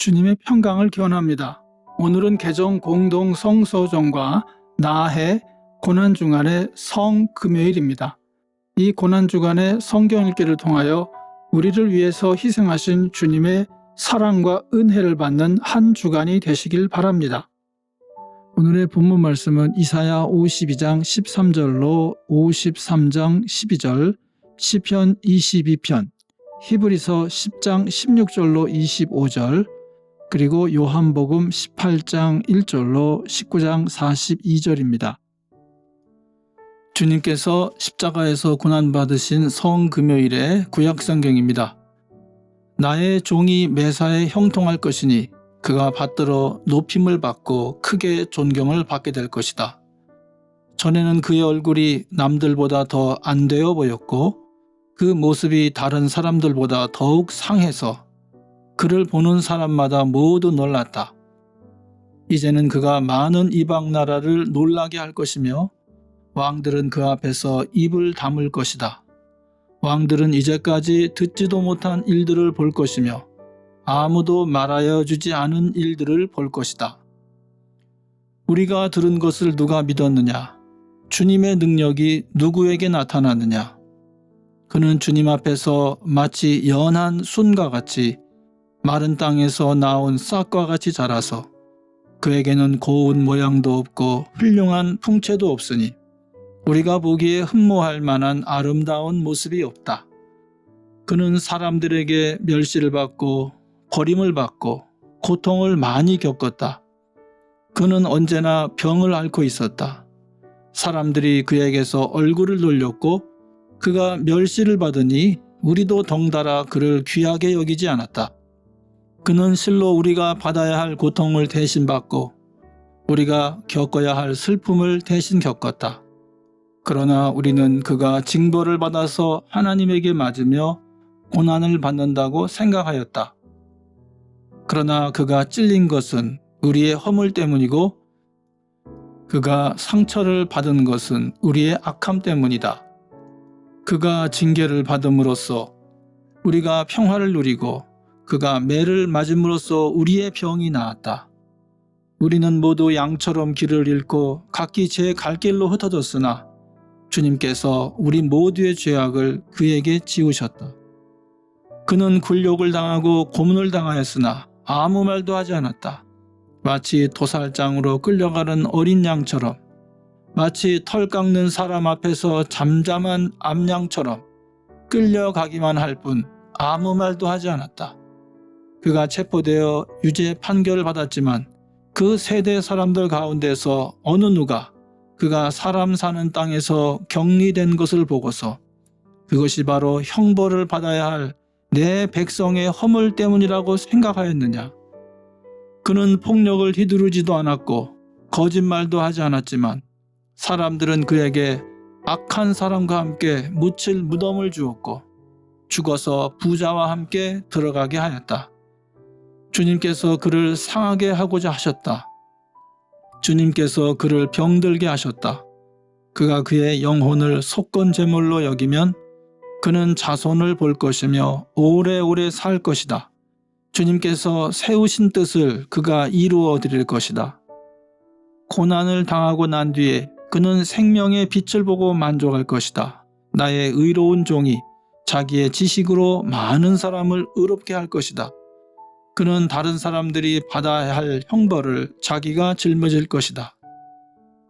주님의 평강을 기원합니다. 오늘은 개정 공동 성서정과 나해 고난주간의 성금요일입니다. 이 고난주간의 성경 읽기를 통하여 우리를 위해서 희생하신 주님의 사랑과 은혜를 받는 한 주간이 되시길 바랍니다. 오늘의 본문 말씀은 이사야 52장 13절로 53장 12절, 시편 22편, 히브리서 10장 16절로 25절, 그리고 요한복음 18장 1절로 19장 42절입니다. 주님께서 십자가에서 고난받으신 성금요일의 구약성경입니다. 나의 종이 매사에 형통할 것이니 그가 받들어 높임을 받고 크게 존경을 받게 될 것이다. 전에는 그의 얼굴이 남들보다 더 안 되어 보였고 그 모습이 다른 사람들보다 더욱 상해서 그를 보는 사람마다 모두 놀랐다. 이제는 그가 많은 이방 나라를 놀라게 할 것이며 왕들은 그 앞에서 입을 다물 것이다. 왕들은 이제까지 듣지도 못한 일들을 볼 것이며 아무도 말하여 주지 않은 일들을 볼 것이다. 우리가 들은 것을 누가 믿었느냐? 주님의 능력이 누구에게 나타났느냐? 그는 주님 앞에서 마치 연한 순과 같이 마른 땅에서 나온 싹과 같이 자라서 그에게는 고운 모양도 없고 훌륭한 풍채도 없으니 우리가 보기에 흠모할 만한 아름다운 모습이 없다. 그는 사람들에게 멸시를 받고 버림을 받고 고통을 많이 겪었다. 그는 언제나 병을 앓고 있었다. 사람들이 그에게서 얼굴을 돌렸고 그가 멸시를 받으니 우리도 덩달아 그를 귀하게 여기지 않았다. 그는 실로 우리가 받아야 할 고통을 대신 받고 우리가 겪어야 할 슬픔을 대신 겪었다. 그러나 우리는 그가 징벌을 받아서 하나님에게 맞으며 고난을 받는다고 생각하였다. 그러나 그가 찔린 것은 우리의 허물 때문이고 그가 상처를 받은 것은 우리의 악함 때문이다. 그가 징계를 받음으로써 우리가 평화를 누리고 그가 매를 맞음으로써 우리의 병이 나았다. 우리는 모두 양처럼 길을 잃고 각기 제 갈 길로 흩어졌으나 주님께서 우리 모두의 죄악을 그에게 지우셨다. 그는 굴욕을 당하고 고문을 당하였으나 아무 말도 하지 않았다. 마치 도살장으로 끌려가는 어린 양처럼, 마치 털 깎는 사람 앞에서 잠잠한 암양처럼 끌려가기만 할 뿐 아무 말도 하지 않았다. 그가 체포되어 유죄 판결을 받았지만 그 세대 사람들 가운데서 어느 누가 그가 사람 사는 땅에서 격리된 것을 보고서 그것이 바로 형벌을 받아야 할 내 백성의 허물 때문이라고 생각하였느냐? 그는 폭력을 휘두르지도 않았고 거짓말도 하지 않았지만 사람들은 그에게 악한 사람과 함께 묻힐 무덤을 주었고 죽어서 부자와 함께 들어가게 하였다. 주님께서 그를 상하게 하고자 하셨다. 주님께서 그를 병들게 하셨다. 그가 그의 영혼을 속건 제물로 여기면 그는 자손을 볼 것이며 오래오래 살 것이다. 주님께서 세우신 뜻을 그가 이루어 드릴 것이다. 고난을 당하고 난 뒤에 그는 생명의 빛을 보고 만족할 것이다. 나의 의로운 종이 자기의 지식으로 많은 사람을 의롭게 할 것이다. 그는 다른 사람들이 받아야 할 형벌을 자기가 짊어질 것이다.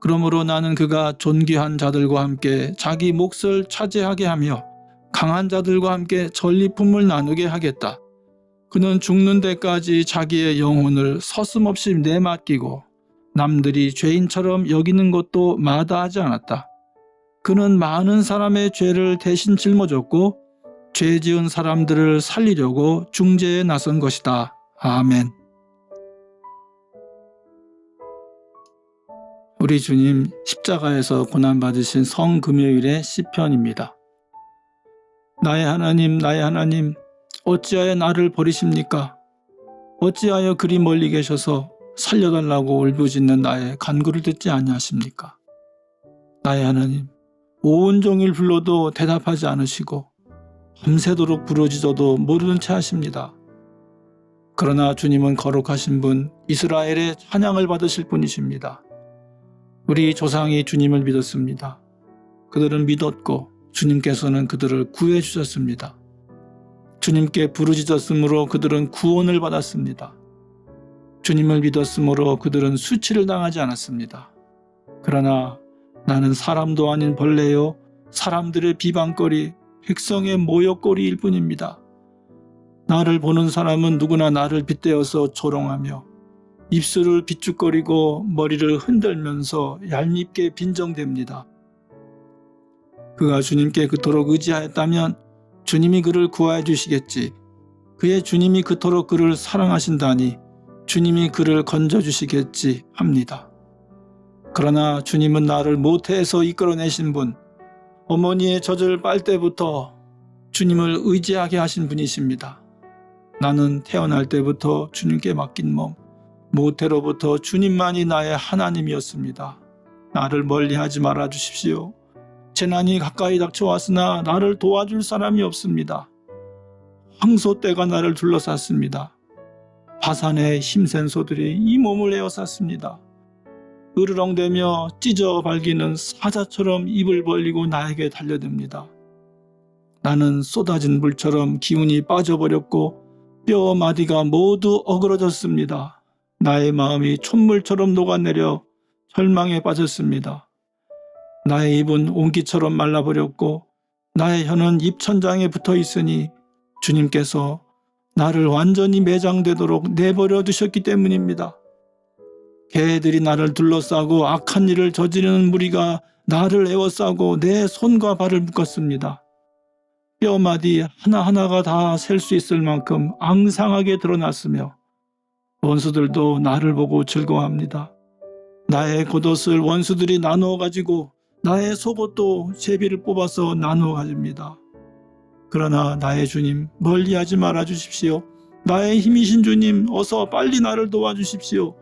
그러므로 나는 그가 존귀한 자들과 함께 자기 몫을 차지하게 하며 강한 자들과 함께 전리품을 나누게 하겠다. 그는 죽는 데까지 자기의 영혼을 서슴없이 내맡기고 남들이 죄인처럼 여기는 것도 마다하지 않았다. 그는 많은 사람의 죄를 대신 짊어졌고 죄 지은 사람들을 살리려고 중재에 나선 것이다. 아멘. 우리 주님 십자가에서 고난받으신 성금요일의 시편입니다. 나의 하나님, 나의 하나님, 어찌하여 나를 버리십니까? 어찌하여 그리 멀리 계셔서 살려달라고 울부짖는 나의 간구를 듣지 아니하십니까? 나의 하나님, 온종일 불러도 대답하지 않으시고 밤새도록 부르짖어도 모르는 채 하십니다. 그러나 주님은 거룩하신 분, 이스라엘의 찬양을 받으실 분이십니다. 우리 조상이 주님을 믿었습니다. 그들은 믿었고 주님께서는 그들을 구해 주셨습니다. 주님께 부르짖었으므로 그들은 구원을 받았습니다. 주님을 믿었으므로 그들은 수치를 당하지 않았습니다. 그러나 나는 사람도 아닌 벌레요, 사람들의 비방거리, 백성의 모욕거리일 뿐입니다. 나를 보는 사람은 누구나 나를 빗대어서 조롱하며 입술을 비축거리고 머리를 흔들면서 얄밉게 빈정댑니다. 그가 주님께 그토록 의지하였다면 주님이 그를 구하여 주시겠지. 그의 주님이 그토록 그를 사랑하신다니 주님이 그를 건져주시겠지 합니다. 그러나 주님은 나를 모태에서 이끌어내신 분, 어머니의 젖을 빨 때부터 주님을 의지하게 하신 분이십니다. 나는 태어날 때부터 주님께 맡긴 몸, 모태로부터 주님만이 나의 하나님이었습니다. 나를 멀리하지 말아 주십시오. 재난이 가까이 닥쳐왔으나 나를 도와줄 사람이 없습니다. 황소떼가 나를 둘러쌌습니다. 바산의 힘센 소들이 이 몸을 에워쌌습니다. 으르렁대며 찢어 발기는 사자처럼 입을 벌리고 나에게 달려듭니다. 나는 쏟아진 물처럼 기운이 빠져버렸고 뼈 마디가 모두 어그러졌습니다. 나의 마음이 촛물처럼 녹아내려 절망에 빠졌습니다. 나의 입은 옹기처럼 말라버렸고 나의 혀는 입천장에 붙어 있으니 주님께서 나를 완전히 매장되도록 내버려 두셨기 때문입니다. 개들이 나를 둘러싸고 악한 일을 저지르는 무리가 나를 에워싸고 내 손과 발을 묶었습니다. 뼈마디 하나하나가 다 셀 수 있을 만큼 앙상하게 드러났으며 원수들도 나를 보고 즐거워합니다. 나의 겉옷을 원수들이 나누어 가지고 나의 속옷도 제비를 뽑아서 나누어 가집니다. 그러나 나의 주님, 멀리하지 말아 주십시오. 나의 힘이신 주님, 어서 빨리 나를 도와주십시오.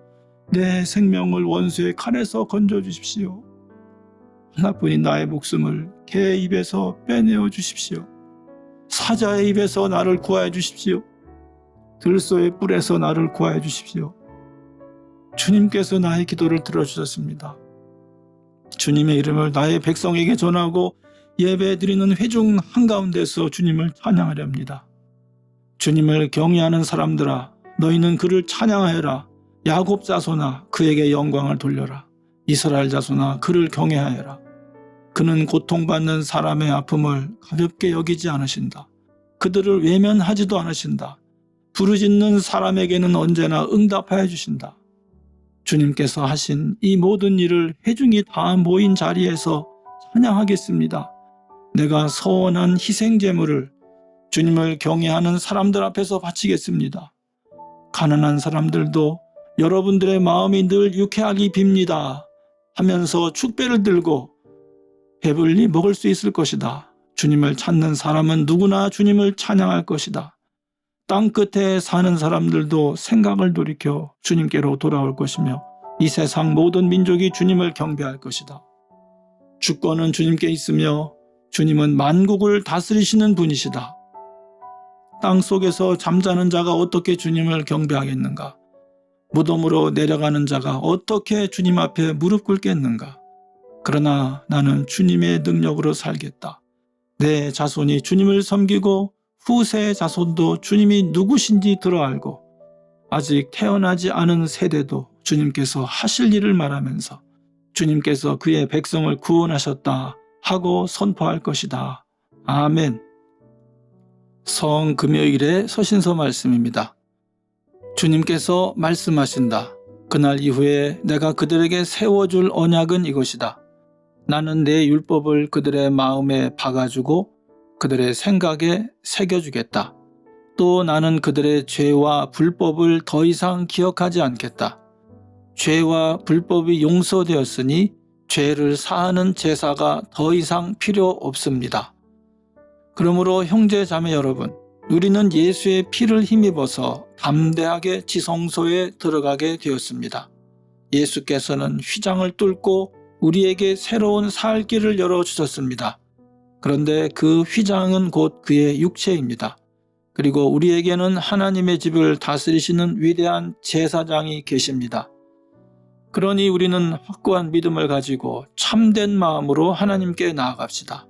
내 생명을 원수의 칼에서 건져주십시오. 하나뿐인 나의 목숨을 개 입에서 빼내어 주십시오. 사자의 입에서 나를 구하여 주십시오. 들소의 뿔에서 나를 구하여 주십시오. 주님께서 나의 기도를 들어주셨습니다. 주님의 이름을 나의 백성에게 전하고 예배 드리는 회중 한가운데서 주님을 찬양하려 합니다. 주님을 경외하는 사람들아, 너희는 그를 찬양하여라. 야곱 자손아, 그에게 영광을 돌려라. 이스라엘 자손아, 그를 경외하여라. 그는 고통받는 사람의 아픔을 가볍게 여기지 않으신다. 그들을 외면하지도 않으신다. 부르짖는 사람에게는 언제나 응답하여 주신다. 주님께서 하신 이 모든 일을 회중이 다 모인 자리에서 찬양하겠습니다. 내가 서원한 희생제물을 주님을 경외하는 사람들 앞에서 바치겠습니다. 가난한 사람들도 여러분들의 마음이 늘 유쾌하기 빕니다 하면서 축배를 들고 배불리 먹을 수 있을 것이다. 주님을 찾는 사람은 누구나 주님을 찬양할 것이다. 땅끝에 사는 사람들도 생각을 돌이켜 주님께로 돌아올 것이며 이 세상 모든 민족이 주님을 경배할 것이다. 주권은 주님께 있으며 주님은 만국을 다스리시는 분이시다. 땅 속에서 잠자는 자가 어떻게 주님을 경배하겠는가? 무덤으로 내려가는 자가 어떻게 주님 앞에 무릎 꿇겠는가? 그러나 나는 주님의 능력으로 살겠다. 내 자손이 주님을 섬기고 후세 자손도 주님이 누구신지 들어알고 아직 태어나지 않은 세대도 주님께서 하실 일을 말하면서 주님께서 그의 백성을 구원하셨다 하고 선포할 것이다. 아멘. 성금요일의 서신서 말씀입니다. 주님께서 말씀하신다. 그날 이후에 내가 그들에게 세워줄 언약은 이것이다. 나는 내 율법을 그들의 마음에 박아주고 그들의 생각에 새겨주겠다. 또 나는 그들의 죄와 불법을 더 이상 기억하지 않겠다. 죄와 불법이 용서되었으니 죄를 사하는 제사가 더 이상 필요 없습니다. 그러므로 형제 자매 여러분, 우리는 예수의 피를 힘입어서 담대하게 지성소에 들어가게 되었습니다. 예수께서는 휘장을 뚫고 우리에게 새로운 살 길을 열어주셨습니다. 그런데 그 휘장은 곧 그의 육체입니다. 그리고 우리에게는 하나님의 집을 다스리시는 위대한 제사장이 계십니다. 그러니 우리는 확고한 믿음을 가지고 참된 마음으로 하나님께 나아갑시다.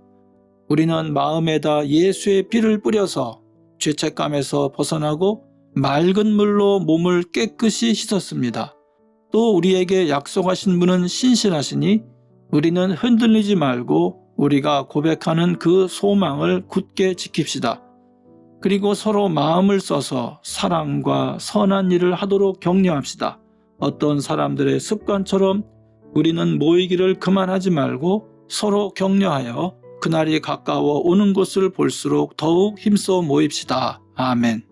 우리는 마음에다 예수의 피를 뿌려서 죄책감에서 벗어나고 맑은 물로 몸을 깨끗이 씻었습니다. 또 우리에게 약속하신 분은 신실하시니 우리는 흔들리지 말고 우리가 고백하는 그 소망을 굳게 지킵시다. 그리고 서로 마음을 써서 사랑과 선한 일을 하도록 격려합시다. 어떤 사람들의 습관처럼 우리는 모이기를 그만하지 말고 서로 격려하여 그날이 가까워 오는 것을 볼수록 더욱 힘써 모입시다. 아멘.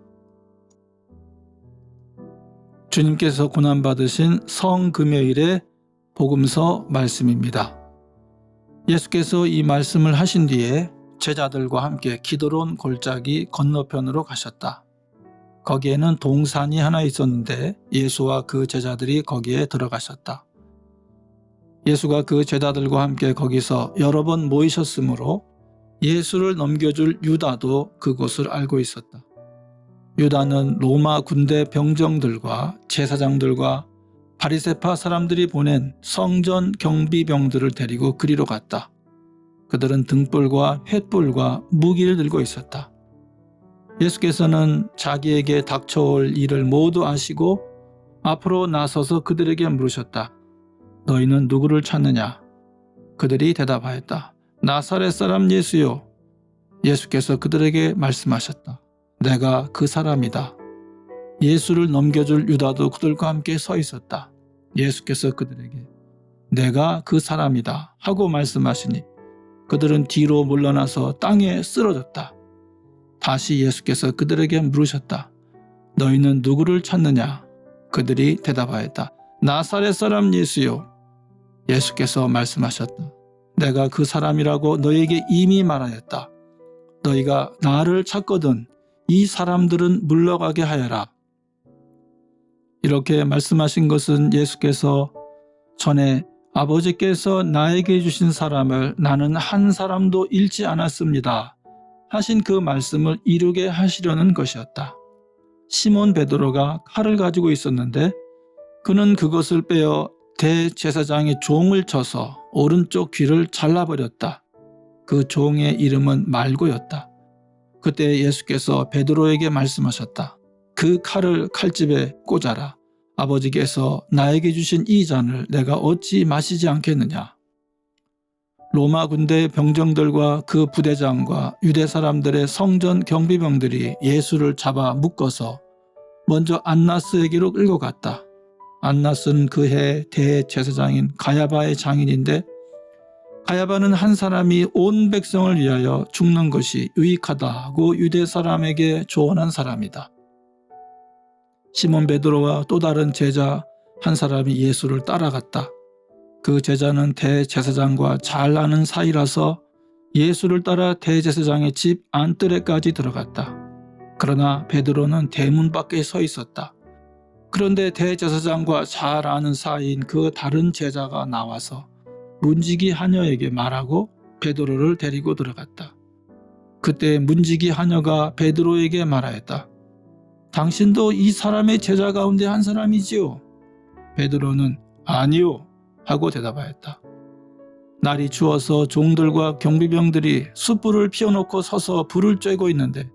주님께서 고난받으신 성금요일의 복음서 말씀입니다. 예수께서 이 말씀을 하신 뒤에 제자들과 함께 기드론 골짜기 건너편으로 가셨다. 거기에는 동산이 하나 있었는데 예수와 그 제자들이 거기에 들어가셨다. 예수가 그 제자들과 함께 거기서 여러 번 모이셨으므로 예수를 넘겨줄 유다도 그곳을 알고 있었다. 유다는 로마 군대 병정들과 제사장들과 바리새파 사람들이 보낸 성전 경비병들을 데리고 그리로 갔다. 그들은 등불과 횃불과 무기를 들고 있었다. 예수께서는 자기에게 닥쳐올 일을 모두 아시고 앞으로 나서서 그들에게 물으셨다. 너희는 누구를 찾느냐? 그들이 대답하였다. 나사렛 사람 예수요. 예수께서 그들에게 말씀하셨다. 내가 그 사람이다. 예수를 넘겨줄 유다도 그들과 함께 서 있었다. 예수께서 그들에게 내가 그 사람이다 하고 말씀하시니 그들은 뒤로 물러나서 땅에 쓰러졌다. 다시 예수께서 그들에게 물으셨다. 너희는 누구를 찾느냐? 그들이 대답하였다. 나사렛 사람 예수요. 예수께서 말씀하셨다. 내가 그 사람이라고 너희에게 이미 말하였다. 너희가 나를 찾거든 이 사람들은 물러가게 하여라. 이렇게 말씀하신 것은 예수께서 전에 아버지께서 나에게 주신 사람을 나는 한 사람도 잃지 않았습니다 하신 그 말씀을 이루게 하시려는 것이었다. 시몬 베드로가 칼을 가지고 있었는데 그는 그것을 빼어 대제사장의 종을 쳐서 오른쪽 귀를 잘라버렸다. 그 종의 이름은 말고였다. 그때 예수께서 베드로에게 말씀하셨다. 그 칼을 칼집에 꽂아라. 아버지께서 나에게 주신 이 잔을 내가 어찌 마시지 않겠느냐. 로마 군대 병정들과 그 부대장과 유대 사람들의 성전 경비병들이 예수를 잡아 묶어서 먼저 안나스에게로 끌고 갔다. 안나스는 그해 대제사장인 가야바의 장인인데 가야바는 한 사람이 온 백성을 위하여 죽는 것이 유익하다고 유대 사람에게 조언한 사람이다. 시몬 베드로와 또 다른 제자 한 사람이 예수를 따라갔다. 그 제자는 대제사장과 잘 아는 사이라서 예수를 따라 대제사장의 집 안뜰에까지 들어갔다. 그러나 베드로는 대문 밖에 서 있었다. 그런데 대제사장과 잘 아는 사이인 그 다른 제자가 나와서 문지기 하녀에게 말하고 베드로를 데리고 들어갔다. 그때 문지기 하녀가 베드로에게 말하였다. 당신도 이 사람의 제자 가운데 한 사람이지요? 베드로는 아니요 하고 대답하였다. 날이 추워서 종들과 경비병들이 숯불을 피워놓고 서서 불을 쬐고 있는데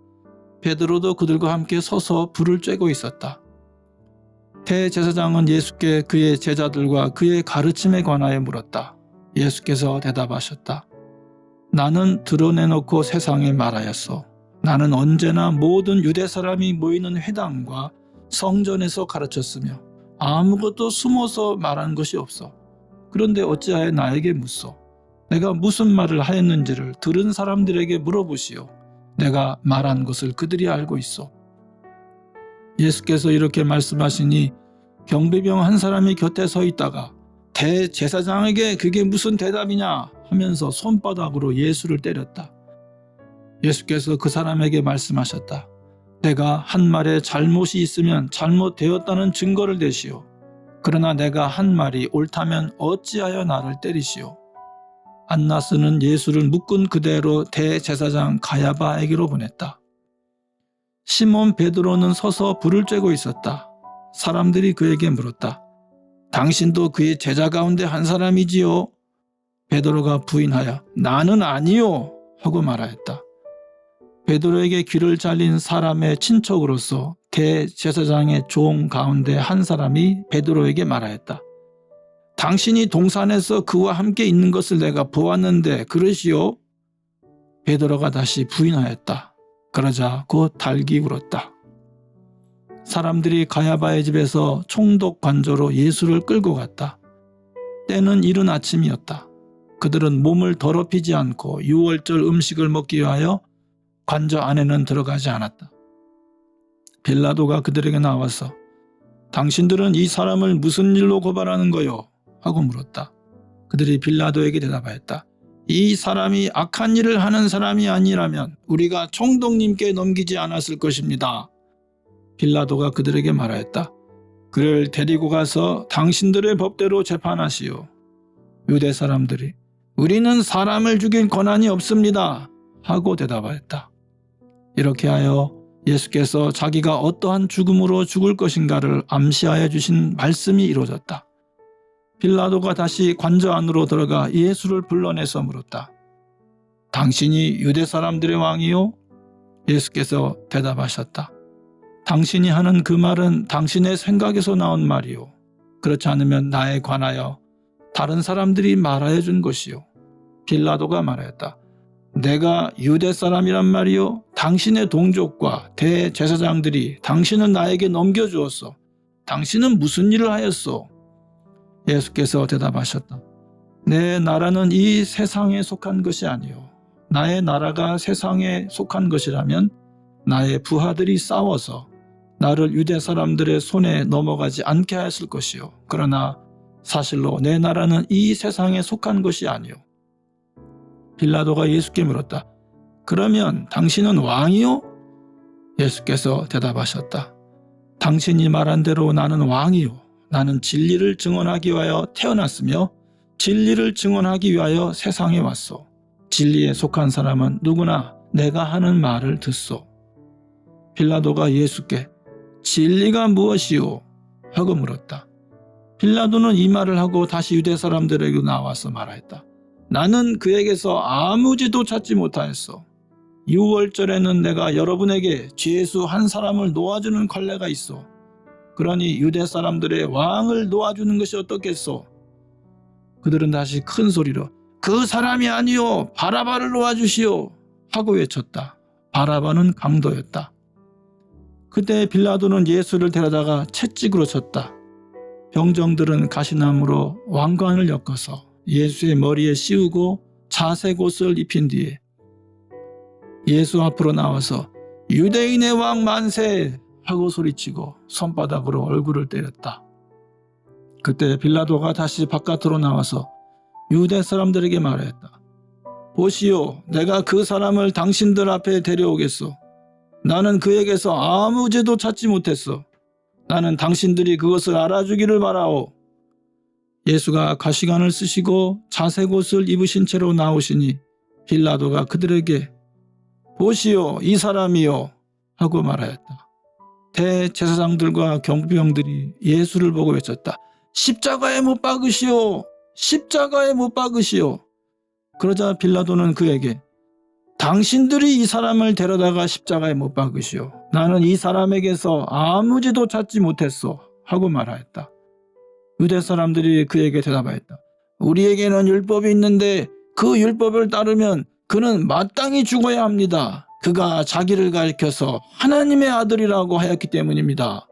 베드로도 그들과 함께 서서 불을 쬐고 있었다. 대제사장은 예수께 그의 제자들과 그의 가르침에 관하여 물었다. 예수께서 대답하셨다. 나는 드러내놓고 세상에 말하였소. 나는 언제나 모든 유대 사람이 모이는 회당과 성전에서 가르쳤으며 아무것도 숨어서 말한 것이 없어. 그런데 어찌하여 나에게 묻소? 내가 무슨 말을 하였는지를 들은 사람들에게 물어보시오. 내가 말한 것을 그들이 알고 있어. 예수께서 이렇게 말씀하시니 경비병 한 사람이 곁에 서 있다가 대제사장에게 그게 무슨 대답이냐 하면서 손바닥으로 예수를 때렸다. 예수께서 그 사람에게 말씀하셨다. 내가 한 말에 잘못이 있으면 잘못되었다는 증거를 대시오. 그러나 내가 한 말이 옳다면 어찌하여 나를 때리시오. 안나스는 예수를 묶은 그대로 대제사장 가야바에게로 보냈다. 시몬 베드로는 서서 불을 쬐고 있었다. 사람들이 그에게 물었다. 당신도 그의 제자 가운데 한 사람이지요? 베드로가 부인하여 나는 아니요 하고 말하였다. 베드로에게 귀를 잘린 사람의 친척으로서 대제사장의 종 가운데 한 사람이 베드로에게 말하였다. 당신이 동산에서 그와 함께 있는 것을 내가 보았는데 그러시오? 베드로가 다시 부인하였다. 그러자 곧 달기 울었다. 사람들이 가야바의 집에서 총독 관저로 예수를 끌고 갔다. 때는 이른 아침이었다. 그들은 몸을 더럽히지 않고 유월절 음식을 먹기 위하여 관저 안에는 들어가지 않았다. 빌라도가 그들에게 나와서 당신들은 이 사람을 무슨 일로 고발하는 거요? 하고 물었다. 그들이 빌라도에게 대답하였다. 이 사람이 악한 일을 하는 사람이 아니라면 우리가 총독님께 넘기지 않았을 것입니다. 빌라도가 그들에게 말하였다. 그를 데리고 가서 당신들의 법대로 재판하시오. 유대 사람들이 우리는 사람을 죽일 권한이 없습니다. 하고 대답하였다. 이렇게 하여 예수께서 자기가 어떠한 죽음으로 죽을 것인가를 암시하여 주신 말씀이 이루어졌다. 빌라도가 다시 관저 안으로 들어가 예수를 불러내서 물었다. 당신이 유대 사람들의 왕이요? 예수께서 대답하셨다. 당신이 하는 그 말은 당신의 생각에서 나온 말이요. 그렇지 않으면 나에 관하여 다른 사람들이 말하여 준 것이요. 빌라도가 말하였다. 내가 유대 사람이란 말이요. 당신의 동족과 대제사장들이 당신을 나에게 넘겨주었소. 당신은 무슨 일을 하였소? 예수께서 대답하셨다. 내 나라는 이 세상에 속한 것이 아니요. 나의 나라가 세상에 속한 것이라면 나의 부하들이 싸워서 나를 유대 사람들의 손에 넘어가지 않게 하였을 것이요. 그러나 사실로 내 나라는 이 세상에 속한 것이 아니요. 빌라도가 예수께 물었다. 그러면 당신은 왕이요? 예수께서 대답하셨다. 당신이 말한 대로 나는 왕이요. 나는 진리를 증언하기 위하여 태어났으며 진리를 증언하기 위하여 세상에 왔소. 진리에 속한 사람은 누구나 내가 하는 말을 듣소. 빌라도가 예수께 진리가 무엇이오? 하고 물었다. 빌라도는 이 말을 하고 다시 유대 사람들에게 나와서 말하였다. 나는 그에게서 아무 죄도 찾지 못하였소. 유월절에는 내가 여러분에게 죄수 한 사람을 놓아주는 관례가 있소. 그러니 유대 사람들의 왕을 놓아주는 것이 어떻겠소? 그들은 다시 큰 소리로 그 사람이 아니요 바라바를 놓아주시오 하고 외쳤다. 바라바는 강도였다. 그때 빌라도는 예수를 데려다가 채찍으로 쳤다. 병정들은 가시나무로 왕관을 엮어서 예수의 머리에 씌우고 자색 옷을 입힌 뒤에 예수 앞으로 나와서 유대인의 왕 만세 하고 소리치고 손바닥으로 얼굴을 때렸다. 그때 빌라도가 다시 바깥으로 나와서 유대 사람들에게 말했다. 보시오, 내가 그 사람을 당신들 앞에 데려오겠소. 나는 그에게서 아무 죄도 찾지 못했소. 나는 당신들이 그것을 알아주기를 바라오. 예수가 가시관을 쓰시고 자색 옷을 입으신 채로 나오시니 빌라도가 그들에게 보시오, 이 사람이요 하고 말하였다. 대제사장들과 경비병들이 예수를 보고 외쳤다. 십자가에 못 박으시오. 십자가에 못 박으시오. 그러자 빌라도는 그에게 당신들이 이 사람을 데려다가 십자가에 못 박으시오. 나는 이 사람에게서 아무 죄도 찾지 못했소 하고 말하였다. 유대 사람들이 그에게 대답하였다. 우리에게는 율법이 있는데 그 율법을 따르면 그는 마땅히 죽어야 합니다. 그가 자기를 가리켜서 하나님의 아들이라고 하였기 때문입니다.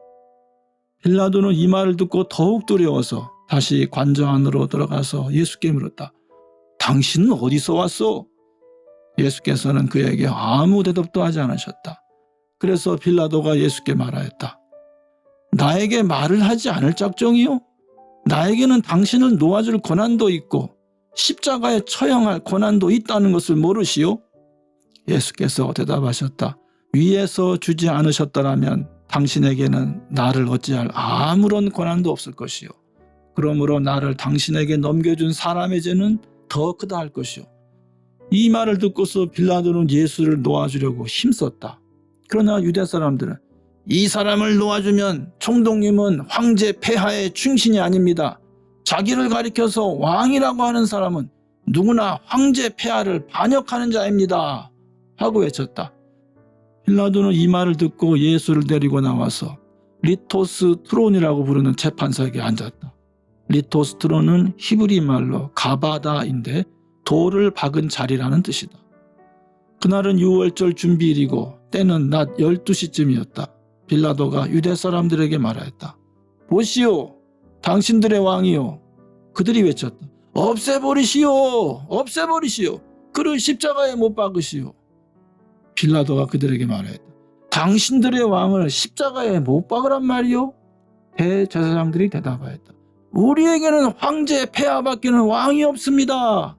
빌라도는 이 말을 듣고 더욱 두려워서 다시 관저 안으로 들어가서 예수께 물었다. 당신은 어디서 왔소? 예수께서는 그에게 아무 대답도 하지 않으셨다. 그래서 빌라도가 예수께 말하였다. 나에게 말을 하지 않을 작정이요? 나에게는 당신을 놓아줄 권한도 있고 십자가에 처형할 권한도 있다는 것을 모르시오? 예수께서 대답하셨다. 위에서 주지 않으셨더라면 당신에게는 나를 어찌할 아무런 권한도 없을 것이요. 그러므로 나를 당신에게 넘겨준 사람의 죄는 더 크다 할 것이요. 이 말을 듣고서 빌라도는 예수를 놓아주려고 힘썼다. 그러나 유대 사람들은 이 사람을 놓아주면 총독님은 황제 폐하의 충신이 아닙니다. 자기를 가리켜서 왕이라고 하는 사람은 누구나 황제 폐하를 반역하는 자입니다. 하고 외쳤다. 빌라도는 이 말을 듣고 예수를 데리고 나와서 리토스 트론이라고 부르는 재판석에 앉았다. 리토스 트론은 히브리 말로 가바다인데 돌을 박은 자리라는 뜻이다. 그날은 유월절 준비일이고 때는 낮 12시쯤이었다. 빌라도가 유대 사람들에게 말하였다. 보시오, 당신들의 왕이요. 그들이 외쳤다. 없애버리시오, 없애버리시오. 그를 십자가에 못 박으시오. 빌라도가 그들에게 말하였다. 당신들의 왕을 십자가에 못 박으란 말이요? 대제사장들이 대답하였다. 우리에게는 황제 폐하밖에는 왕이 없습니다.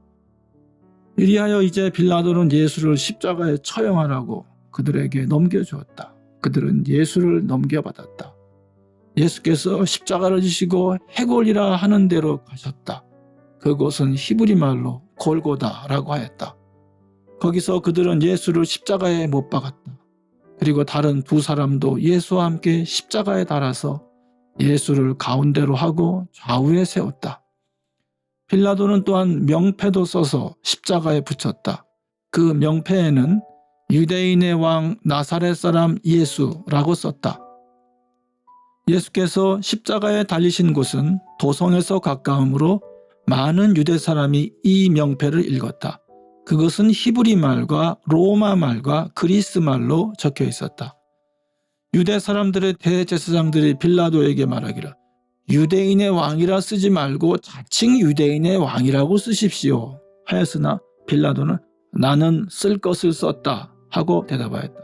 이리하여 이제 빌라도는 예수를 십자가에 처형하라고 그들에게 넘겨주었다. 그들은 예수를 넘겨받았다. 예수께서 십자가를 지시고 해골이라 하는 대로 가셨다. 그곳은 히브리 말로 골고다라고 하였다. 거기서 그들은 예수를 십자가에 못 박았다. 그리고 다른 두 사람도 예수와 함께 십자가에 달아서 예수를 가운데로 하고 좌우에 세웠다. 빌라도는 또한 명패도 써서 십자가에 붙였다. 그 명패에는 유대인의 왕 나사렛 사람 예수라고 썼다. 예수께서 십자가에 달리신 곳은 도성에서 가까우므로 많은 유대 사람이 이 명패를 읽었다. 그것은 히브리 말과 로마 말과 그리스 말로 적혀 있었다. 유대 사람들의 대제사장들이 빌라도에게 말하기를 유대인의 왕이라 쓰지 말고 자칭 유대인의 왕이라고 쓰십시오 하였으나 빌라도는 나는 쓸 것을 썼다 하고 대답하였다.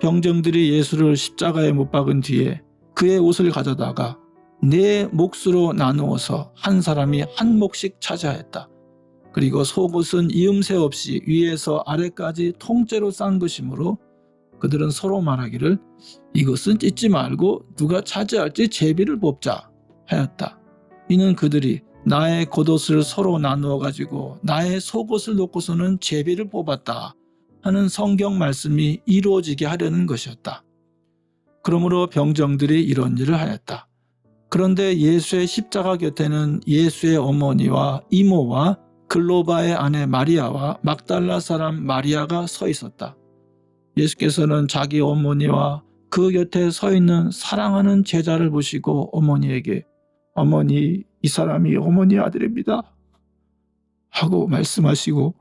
병정들이 예수를 십자가에 못 박은 뒤에 그의 옷을 가져다가 네 몫으로 나누어서 한 사람이 한 몫씩 차지하였다. 그리고 속옷은 이음새 없이 위에서 아래까지 통째로 싼 것이므로 그들은 서로 말하기를 이것은 찢지 말고 누가 차지할지 제비를 뽑자 하였다. 이는 그들이 나의 겉옷을 서로 나누어 가지고 나의 속옷을 놓고서는 제비를 뽑았다 하는 성경 말씀이 이루어지게 하려는 것이었다. 그러므로 병정들이 이런 일을 하였다. 그런데 예수의 십자가 곁에는 예수의 어머니와 이모와 글로바의 아내 마리아와 막달라 사람 마리아가 서 있었다. 예수께서는 자기 어머니와 그 곁에 서 있는 사랑하는 제자를 보시고 어머니에게 어머니, 이 사람이 어머니 아들입니다 하고 말씀하시고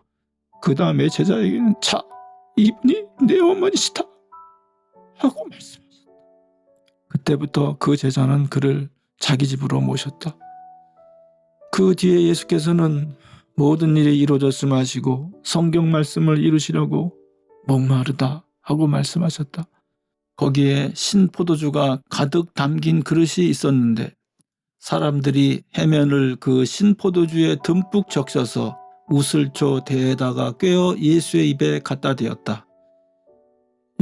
그 다음에 제자에게는 자, 이분이 내 어머니시다 하고 말씀하셨다. 그때부터 그 제자는 그를 자기 집으로 모셨다. 그 뒤에 예수께서는 모든 일이 이루어졌음을 하시고 성경 말씀을 이루시려고 목마르다 하고 말씀하셨다. 거기에 신포도주가 가득 담긴 그릇이 있었는데 사람들이 해면을 그 신포도주에 듬뿍 적셔서 우슬초 대에다가 꿰어 예수의 입에 갖다 대었다.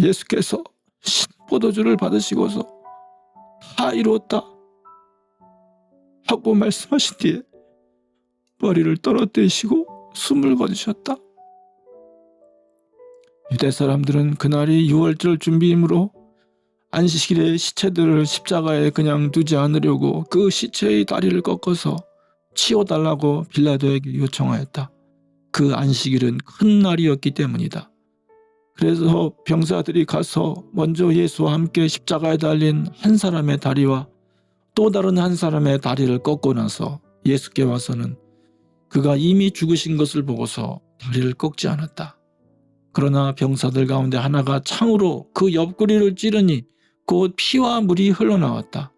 예수께서 신포도주를 받으시고서 다 이루었다 하고 말씀하신 뒤에 머리를 떨어뜨리시고 숨을 거두셨다. 유대 사람들은 그날이 유월절 준비이므로 안식일에 시체들을 십자가에 그냥 두지 않으려고 그 시체의 다리를 꺾어서 치워달라고 빌라도에게 요청하였다. 그 안식일은 큰 날이었기 때문이다. 그래서 병사들이 가서 먼저 예수와 함께 십자가에 달린 한 사람의 다리와 또 다른 한 사람의 다리를 꺾고 나서 예수께 와서는 그가 이미 죽으신 것을 보고서 다리를 꺾지 않았다. 그러나 병사들 가운데 하나가 창으로 그 옆구리를 찌르니 곧 피와 물이 흘러나왔다.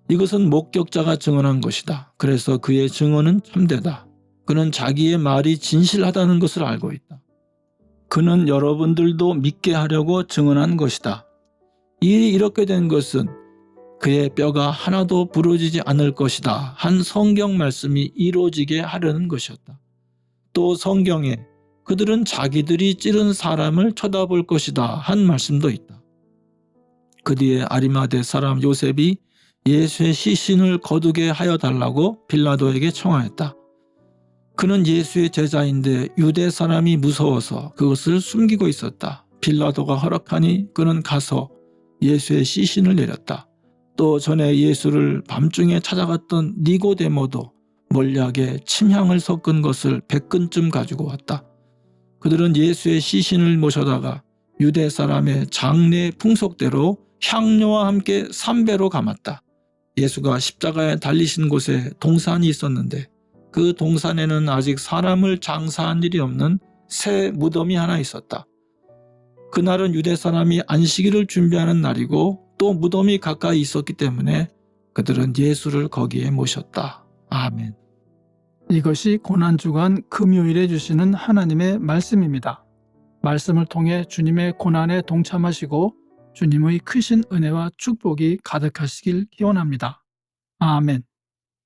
이것은 목격자가 증언한 것이다. 그래서 그의 증언은 참되다. 그는 자기의 말이 진실하다는 것을 알고 있다. 그는 여러분들도 믿게 하려고 증언한 것이다. 일이 이렇게 된 것은 그의 뼈가 하나도 부러지지 않을 것이다 한 성경 말씀이 이루어지게 하려는 것이었다. 또 성경에 그들은 자기들이 찌른 사람을 쳐다볼 것이다 한 말씀도 있다. 그 뒤에 아리마대 사람 요셉이 예수의 시신을 거두게 하여 달라고 빌라도에게 청하였다. 그는 예수의 제자인데 유대 사람이 무서워서 그것을 숨기고 있었다. 빌라도가 허락하니 그는 가서 예수의 시신을 내렸다. 또 전에 예수를 밤중에 찾아갔던 니고데모도 몰약에 침향을 섞은 것을 100근쯤 가지고 왔다. 그들은 예수의 시신을 모셔다가 유대 사람의 장례 풍속대로 향료와 함께 3배로 감았다. 예수가 십자가에 달리신 곳에 동산이 있었는데 그 동산에는 아직 사람을 장사한 일이 없는 새 무덤이 하나 있었다. 그날은 유대 사람이 안식일을 준비하는 날이고 또 무덤이 가까이 있었기 때문에 그들은 예수를 거기에 모셨다. 아멘. 이것이 고난주간 금요일에 주시는 하나님의 말씀입니다. 말씀을 통해 주님의 고난에 동참하시고 주님의 크신 은혜와 축복이 가득하시길 기원합니다. 아멘.